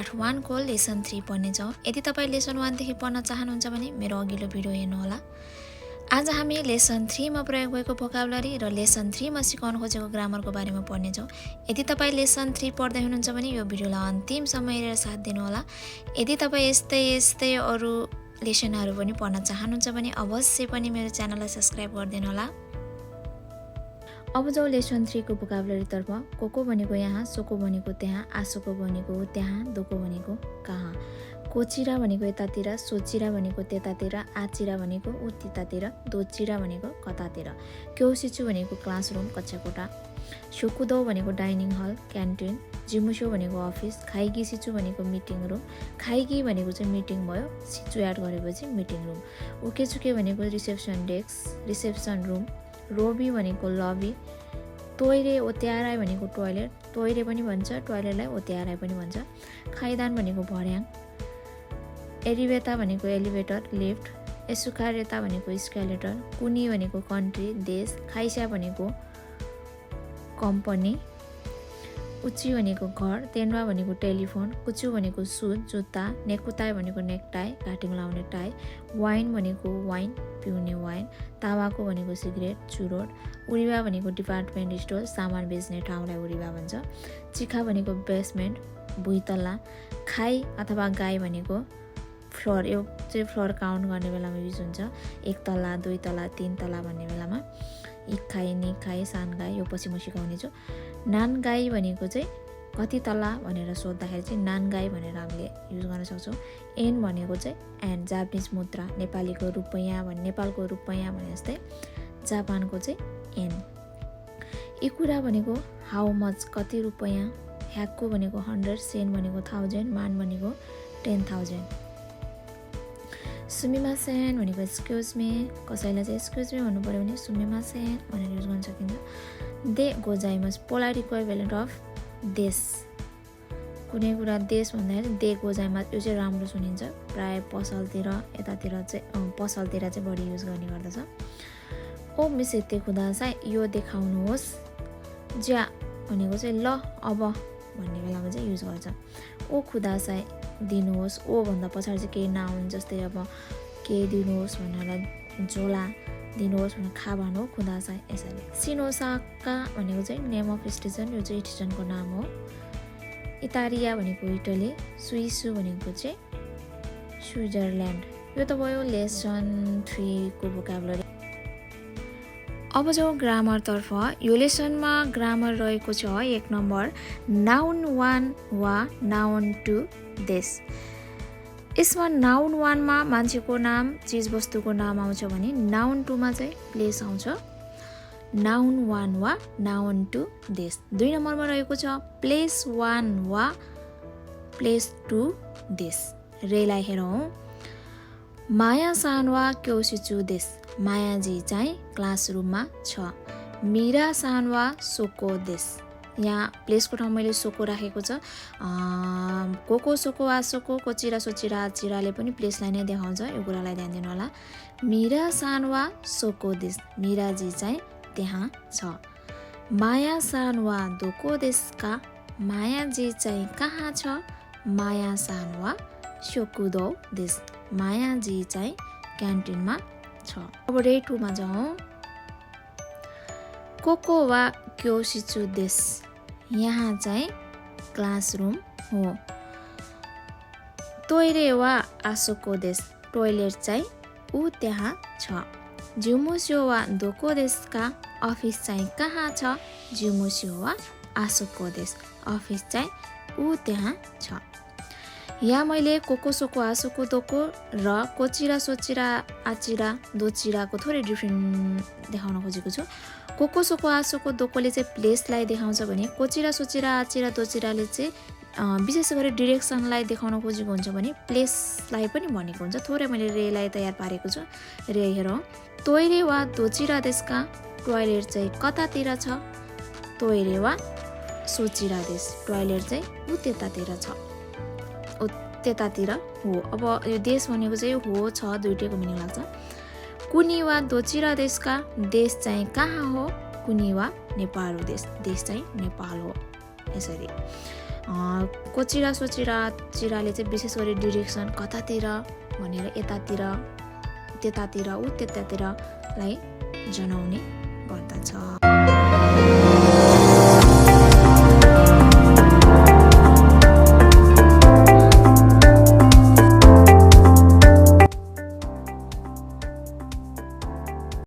Part 1 को lesson 3 पढ्नेछौँ। यदि तपाईँ लेसन 1 देखि पढ्न चाहनुहुन्छ भने मेरो अघिल्लो भिडियो हेर्नुहोला। आज हामी लेसन 3 मा प्रयोग भएको भोकाबुलरी र लेसन 3 मा सिकाउन खोजेको ग्रामरको बारेमा पढ्नेछौँ। यदि तपाईँ लेसन 3 पढ्दै हुनुहुन्छ भने यो भिडियोलाई अन्तिमसम्म हेरेर साथ दिनुहोला। यदि तपाईँ यस्तै अरू लेसनहरू पनि पढ्न चाहनुहुन्छ भने अवश्य पनि मेरो च्यानललाई सब्स्क्राइब गरिदिनुहोला। अब जाउँ लेसन 3 को भोकाबुलरी तर्फ। कोको भनेको यहाँ, सोको भनेको त्यहाँ, आसोको भनेको त्यहाँ, दोको भनेको कहाँ। कोचिरा भनेको यतातिर, सोचिरा भनेको त्यतातिर, आचिरा भनेको उतितातिर, दोचिरा भनेको कतातिर, क्योसिचु भनेको क्लासरुम कक्षाकोठा, शोकुदो भनेको डाइनिङ हल क्यान्टिन, जिमुसो भनेको अफिस, खाइगिसिचु भनेको मिटिङ रुम, खाइगी भनेको चाहिँ मिटिङ भयो, सिचु एड गरेपछि मिटिङ रुम, उकेचुके भनेको रिसेप्सन डेस्क रिसेप्सन रुम, रोबी भनेको लबी, तोइरे ओत्याराई भनेको टोइलेट, तोइरे पनि भन्छ, टोइलेटलाई ओत्याराई पनि भन्छ, खाइदान भनेको भर्याङ, एलिभेटा भनेको एलिभेटर लिफ्ट, एसुकारेता भनेको स्केलेटर, कुनी भनेको कन्ट्री देश, खाइसा भनेको कम्पनी, उची भनेको घर, तेन्वा भनेको टेलिफोन, कुचु भनेको सुज जुत्ता, नेकुताई भनेको नेकटाई घाँटीमा लाउने टाई, वाइन भनेको वाइन पिउने वाइन, ताबाको भनेको सिगरेट चुरोट, उरिवा भनेको डिपार्टमेन्ट स्टोर सामान बेच्ने ठाउँलाई उरिवा भन्छ, चिखा भनेको बेसमेन्ट भुइँतल्ला, खाई अथवा गाई भनेको फ्लोर, यो चाहिँ फ्लोर काउन्ट गर्ने बेलामा युज हुन्छ, एक तल्ला दुई तल्ला तीन तल्ला भन्ने बेलामा, एक खाई नि खाई सान गाई यो पछि म सिकाउने छु। नान गाई भनेको चाहिँ कति तल्ला भनेर सोद्धाखेरि चाहिँ नान गाई भनेर हामीले युज गर्न सक्छौँ। एन भनेको चाहिँ एन्ड जापानिज मुद्रा, नेपालीको रुपैयाँ भने नेपालको रुपैयाँ भने जस्तै जापानको चाहिँ एन। इकुरा भनेको हाउ मच कति रुपैयाँ, ह्याक्को भनेको 100, सेन भनेको 1000, मान भनेको 10,000। सुमिमासेन भनेको एक्सक्युज मी, कसैलाई चाहिँ एक्सक्युज मी भन्नु पऱ्यो भने सुमिमासेन भनेर युज गर्न सकिन्छ। दे गोजाइमस पोलाइट इक्विभ्यालेन्ट अफ देश, कुनै कुरा देश भन्दाखेरि दे गोजाइमस यो चाहिँ राम्रो सुनिन्छ, प्राय पसलतिर यतातिर चाहिँ पसलतिर चाहिँ बढी युज गर्ने गर्दछ। ओ मिस यति खुदासाई यो देखाउनुहोस्, ज्या भनेको चाहिँ ल अब भन्ने बेलामा चाहिँ युज गर्छ। ओ खुदासाई दिनुहोस्, ओ भन्दा पछाडि चाहिँ केही नाउन जस्तै अब केही दिनुहोस् भन्नलाई झोला दिनुहोस् भनेर खा भन्नु खुदासाई यसरी। सिनोसाका भनेको चाहिँ नेम अफ स्टेसन, यो चाहिँ स्टेसनको नाम हो। इतारिया भनेको इटली, स्विसु भनेको चाहिँ स्विजरल्यान्ड। यो त भयो लेसन 3 को भोकाबुलरी। अब जाउँ ग्रामरतर्फ। यो लेसनमा ग्रामर रहेको छ 1 नम्बर नाउन 1 वा नाउन 2 देश। यसमा नाउन 1 मा मान्छेको नाम चिजवस्तुको नाम आउँछ भने नाउन 2 मा चाहिँ प्लेस आउँछ। नाउन 1 वा नाउन 2 देश। 2 नम्बरमा रहेको छ प्लेस 1 वा प्लेस 2 देश। रेलाई हेरौँ। माया सान वा क्योसिचु देश, मायाजी चाहिँ क्लासरुममा छ। मिरा सान वा सोको देश, यहाँ प्लेसको ठाउँ मैले सोको राखेको छ। कोको सोको आसोको कोचिरा सोचिरा आचिराले पनि प्लेसलाई नै देखाउँछ, यो कुरालाई ध्यान दिनु होला। मिरा सान वा सोको देश, मिराजी चाहिँ त्यहाँ छ। माया सान वा दोको देशका, मायाजी चाहिँ कहाँ छ। माया सान वा शोकुदो देश, मायाजी चाहिँ क्यान्टिनमा छ। अब डे 2 मा जाउँ। कोको वा क्योसिचु देश, यहाँ चाहिँ क्लासरुम हो। तोइरे वा आसोको देश, टोइलेट चाहिँ ऊ त्यहाँ छ। जिमुस्यो वा दोको देशका, अफिस चाहिँ कहाँ छ। जिमुस्यो वा आसोको देश, अफिस चाहिँ ऊ त्यहाँ छ। यहाँ मैले कोको सोको आसोको दोको र कोचिरा सोचिरा आचिरा दोचिराको थोरै डिफ्रेन्ट देखाउन खोजेको छु। कोको सोको आसोको दोकोले चाहिँ प्लेसलाई देखाउँछ भने कोचिरा सोचिरा आचिरा दोचिराले चाहिँ विशेष गरी डिरेक्सनलाई देखाउन खोजेको हुन्छ भने प्लेसलाई पनि भनेको हुन्छ। थोरै मैले रेलाई तयार पारेको छु। रे हेरौँ। तोइरे वा दोचिरा देशका, टोइलेट चाहिँ कतातिर छ। तोइरे वा सोचिरा देश, टोइलेट चाहिँ ऊ त्यतातिर छ, त्यतातिर हो। अब यो देश भनेको चाहिँ हो छ दुईटैको मिनिङ लाग्छ। कुनी वा दोचिरा देशका, देश चाहिँ कहाँ हो। कुनी वा नेपाल हो देश, देश चाहिँ नेपाल हो यसरी। कोचिरा सोचिरा चिराले चाहिँ विशेष गरी डिरेक्सन कतातिर भनेर यतातिर त्यतातिर ऊ त्यतातिरलाई जनाउने गर्दछ।